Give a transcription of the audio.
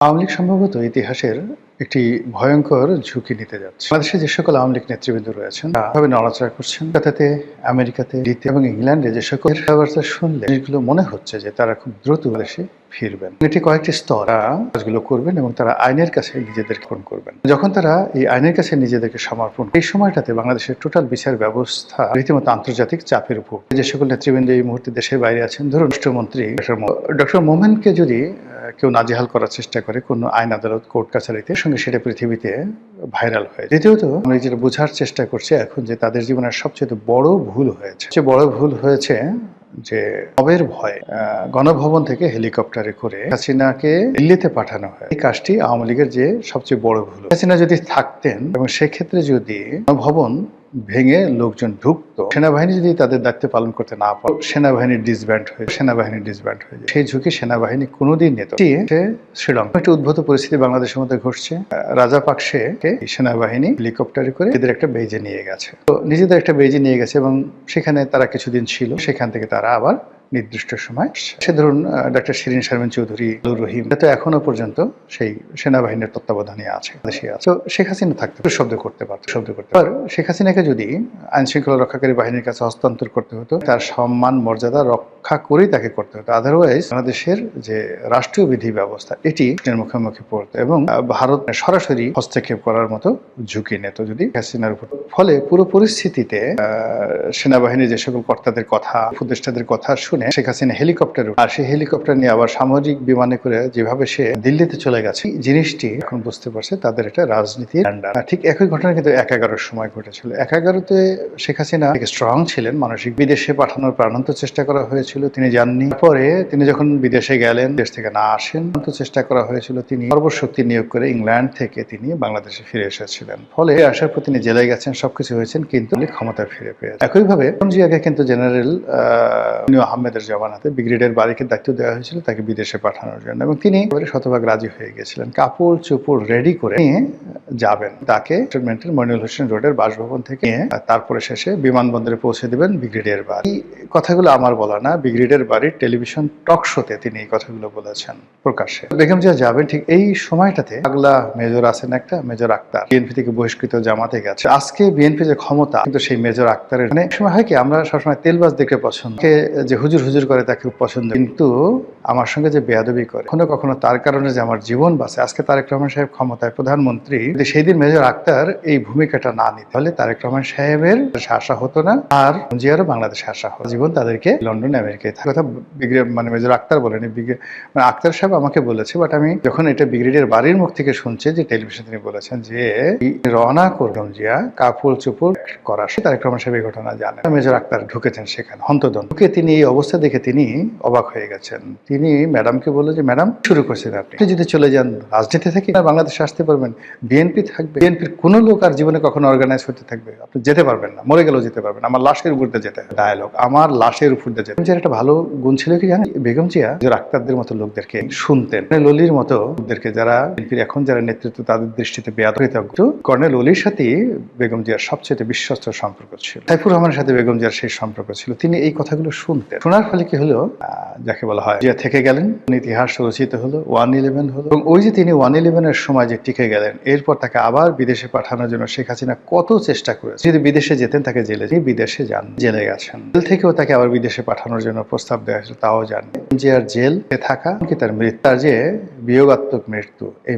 আওয়ামী লীগ সম্ভবত ইতিহাসের একটি ভয়ঙ্কর ঝুঁকি নিতে যাচ্ছে। বাংলাদেশে যে সকল আওয়ামী লীগ নেতৃবৃন্দ রয়েছেন তারা নড়াচড়া করছেন। তাতে আমেরিকাতে, এবং ইংল্যান্ডে যে সকল কথাবার্তা শুনলে যেগুলো মনে হচ্ছে যে তারা খুব দ্রুত দেশে ফিরবেন। এটি কয়েকটি স্তর কাজগুলো করবেন এবং তারা আইনের কাছে নিজেদেরকে সমর্পণ করবেন। যখন তারা এই আইনের কাছে নিজেদেরকে সমর্পণ এই সময়টাতে বাংলাদেশের টোটাল বিচার ব্যবস্থা রীতিমতো আন্তর্জাতিক চাপের উপর। যে সকল নেতৃবৃন্দ এই মুহূর্তে দেশের বাইরে আছেন, ধরুন রাষ্ট্রমন্ত্রী ডক্টর মোমেনকে যদি কেউ নাজেহাল করার চেষ্টা করে কোনো আইন আদালত কোর্ট কাছারিতে, সঙ্গে সেটা পৃথিবীতে ভাইরাল হয়। দ্বিতীয়ত আমরা যেটা বোঝার চেষ্টা করছি এখন যে তাদের জীবনের সবচেয়ে বড় ভুল হয়েছে, সবচেয়ে বড় ভুল হয়েছে যে মবের ভয়ে গণভবন থেকে হেলিকপ্টারে করে হাসিনাকে দিল্লিতে পাঠানো হয়। এই কাজটি আওয়ামী লীগের যে সবচেয়ে বড় ভুল। হাসিনা যদি থাকতেন এবং সেক্ষেত্রে যদি গণভবন ভেঙে লোকজন ঢুকতো, সেনাবাহিনী যদি তাদের দায়িত্ব পালন করতে না পারে, সেনাবাহিনী ডিসব্যান্ড হয়ে যায়। সেই ঝুঁকি সেনাবাহিনী কোনোদিন নিত। শ্রীলঙ্কা একটা উদ্ভূত পরিস্থিতি বাংলাদেশের মধ্যে ঘটছে। রাজাপাকসে সেনাবাহিনী হেলিকপ্টারে করে এদের একটা বেজে নিয়ে গেছে। তো নিজেদের একটা বেজে নিয়ে গেছে এবং সেখানে তারা কিছুদিন ছিল। সেখান থেকে তারা আবার নির্দিষ্ট সময় সে ধরুন ডক্টর শিরিন শারমিন চৌধুরী, রহিম তো এখনো পর্যন্ত সেই সেনাবাহিনীর তত্ত্বাবধানে আছে। তো শেখ হাসিনা থাকতে শব্দ করতে পারত। শেখ হাসিনাকে যদি আইন শৃঙ্খলা রক্ষাকারী বাহিনীর কাছে হস্তান্তর করতে হতো, তার সম্মান মর্যাদা রক্ষা করেই তাকে করতে হতো। আদারওয়াইজ বাংলাদেশের যে রাষ্ট্রীয় বিধি ব্যবস্থা এটি মুখোমুখি পড়তো এবং ভারত সরাসরি হস্তক্ষেপ করার মতো ঝুঁকি নিত যদি হাসিনার উপর। ফলে পুরো পরিস্থিতিতে সেনাবাহিনীর যে সকল কর্তাদের কথা, উপদেষ্টাদের কথা শুনে শেখ হাসিনা হেলিকপ্টার, আর সেই হেলিকপ্টার নিয়ে আবার সামরিক বিমানে করে যেভাবে সে দিল্লিতে চলে গেছে, জিনিসটি এখন বুঝতে পারছে তাদের একটা রাজনীতির আন্ডার। ঠিক একই ঘটনা কিন্তু ১/১১-র সময় ঘটেছিল। ১/১১-তে শেখ হাসিনা স্ট্রং ছিলেন, মানসিক বিদেশে পাঠানোর প্রাণান্ত চেষ্টা করা হয়েছিল, তিনি যাননি। পরে তিনি যখন বিদেশে গেলেন, দেশ থেকে না আসেন, চেষ্টা করা হয়েছিল, তিনি সর্বশক্তি নিয়োগ করে ইংল্যান্ড থেকে তিনি বাংলাদেশে ফিরে এসেছিলেন। ফলে আসার পর তিনি জেলায় গেছেন, সবকিছু হয়েছেন, কিন্তু ক্ষমতায় ফিরে পেয়েছেন। একইভাবে জিয়াকে কিন্তু জেনারেল আহমেদের জমানাতে ব্রিগেডিয়ার বারিকের দায়িত্ব দেওয়া হয়েছিল তাকে বিদেশে পাঠানোর জন্য, এবং তিনি শতভাগ রাজি হয়ে গেছিলেন। কাপড় চোপড় রেডি করে নিয়ে যাবেন, তাকে ক্যান্টনমেন্টের মনিউল হোসেন রোডের বাসভবন থেকে তারপরে শেষে বিমানবন্দরে পৌঁছে দেবেন ব্রিগেডিয়ার বাড়ি। এই কথাগুলো আমার বলা না, ব্রিগেডিয়ার বাড়ির টেলিভিশন টক শোতে তিনি এই কথাগুলো বলেছেন প্রকাশ্যে। বেগম জিয়া যাবেন ঠিক এই সময়টাতে পাগলা মেজর আছেন একটা, মেজর আক্তার, বিএনপি থেকে বহিষ্কৃত, জামাতে গেছে। আজকে বিএনপি যে ক্ষমতা, কিন্তু সেই মেজর আক্তারের মানে সময় হয় কি, আমরা সবসময় তেলবাজ দেখে পছন্দ, যে হুজুর হুজুর করে তাকে খুব পছন্দ, কিন্তু আমার সঙ্গে যে বেয়াদবি করে কখনো কখনো তার কারণে যে আমার জীবন বাঁচে। আজকে তারেক রহমান সাহেব ক্ষমতায়, প্রধানমন্ত্রী, যদি সেই দিন মেজর আক্তার এই ভূমিকাটা না নিতে, তাহলে তারেক রহমান সাহেবের আসা হতো না, আর জিয়ারও বাংলাদেশে আসা হতো। জীবন তাদেরকে লন্ডন আমেরিকায় থাকে। কথা মানে মেজর আক্তার বলেনি, মানে আক্তার সাহেব আমাকে বলেছে, বাট আমি যখন এটা ব্রিগেডিয়ার বাড়ির মুখ থেকে শুনছি যে টেলিভিশন, তিনি বলেছেন যে রওনা করলাম জিয়া কাপড় চোপড় করা, সে তারেক রহমান সাহেব এই ঘটনা জানেন। মেজর আক্তার ঢুকেছেন সেখানে হন্তদন্ত, ঢুকে তিনি এই অবস্থা দেখে তিনি অবাক হয়ে গেছেন। তিনি ম্যাডামকে বললেন যে ম্যাডাম, শুরু করছেন আপনি যদি চলে যান রাজনীতি থেকে বাংলাদেশে আসতে পারবেন, বিএনপি থাকবে, বিএনপির কোনো লোক আর জীবনে কখনো অর্গানাইজ হতে থাকবে, আপনি যেতে পারবেন না, মরে গেলেও যেতে পারবেন, আমার লাশের উপর দিয়ে যেতে। ডায়ালগ, আমার লাশের উপর দিয়ে যেতে। একটা ভালো গুণ ছিল কি জানেন, বেগম জিয়া যে আক্তারদের মতো লোকদেরকে শুনতেন, ললির মতো লোকদেরকে, যারা বিএনপির এখন যারা নেতৃত্ব, তাদের দৃষ্টিতে বেয়াদবিতজ্ঞ, কর্নেল অলির সাথে বেগম জিয়ার সবচেয়ে বিশ্বস্ত সম্পর্ক ছিল। সাইফুর রহমানের সাথে বেগম জিয়ার সেই সম্পর্ক ছিল। তিনি এই কথাগুলো শুনতেন। শোনার ফলে কি হলো, যাকে বলা হয় জিয়া থেকে গেলেন, ইতিহাস রচিত হলো, 1/11 হলো, এবং ওই যে তিনি 1/11-এর সময় যে টিকে গেলেন, এরপর তাকে আবার বিদেশে পাঠানোর জন্য শেখ হাসিনা কত চেষ্টা করেছে। যদি বিদেশে যেতেন, তাকে জেলে, বিদেশে যান, জেলে গেছেন, জেল থেকেও তাকে আবার বিদেশে পাঠানোর জন্য প্রস্তাব দেওয়া হয়েছিল, তাও জানেন। জিয়ার জেল থাকা কি তার মৃত্যু, তার যে বিয়োগাত্মক মৃত্যু, এই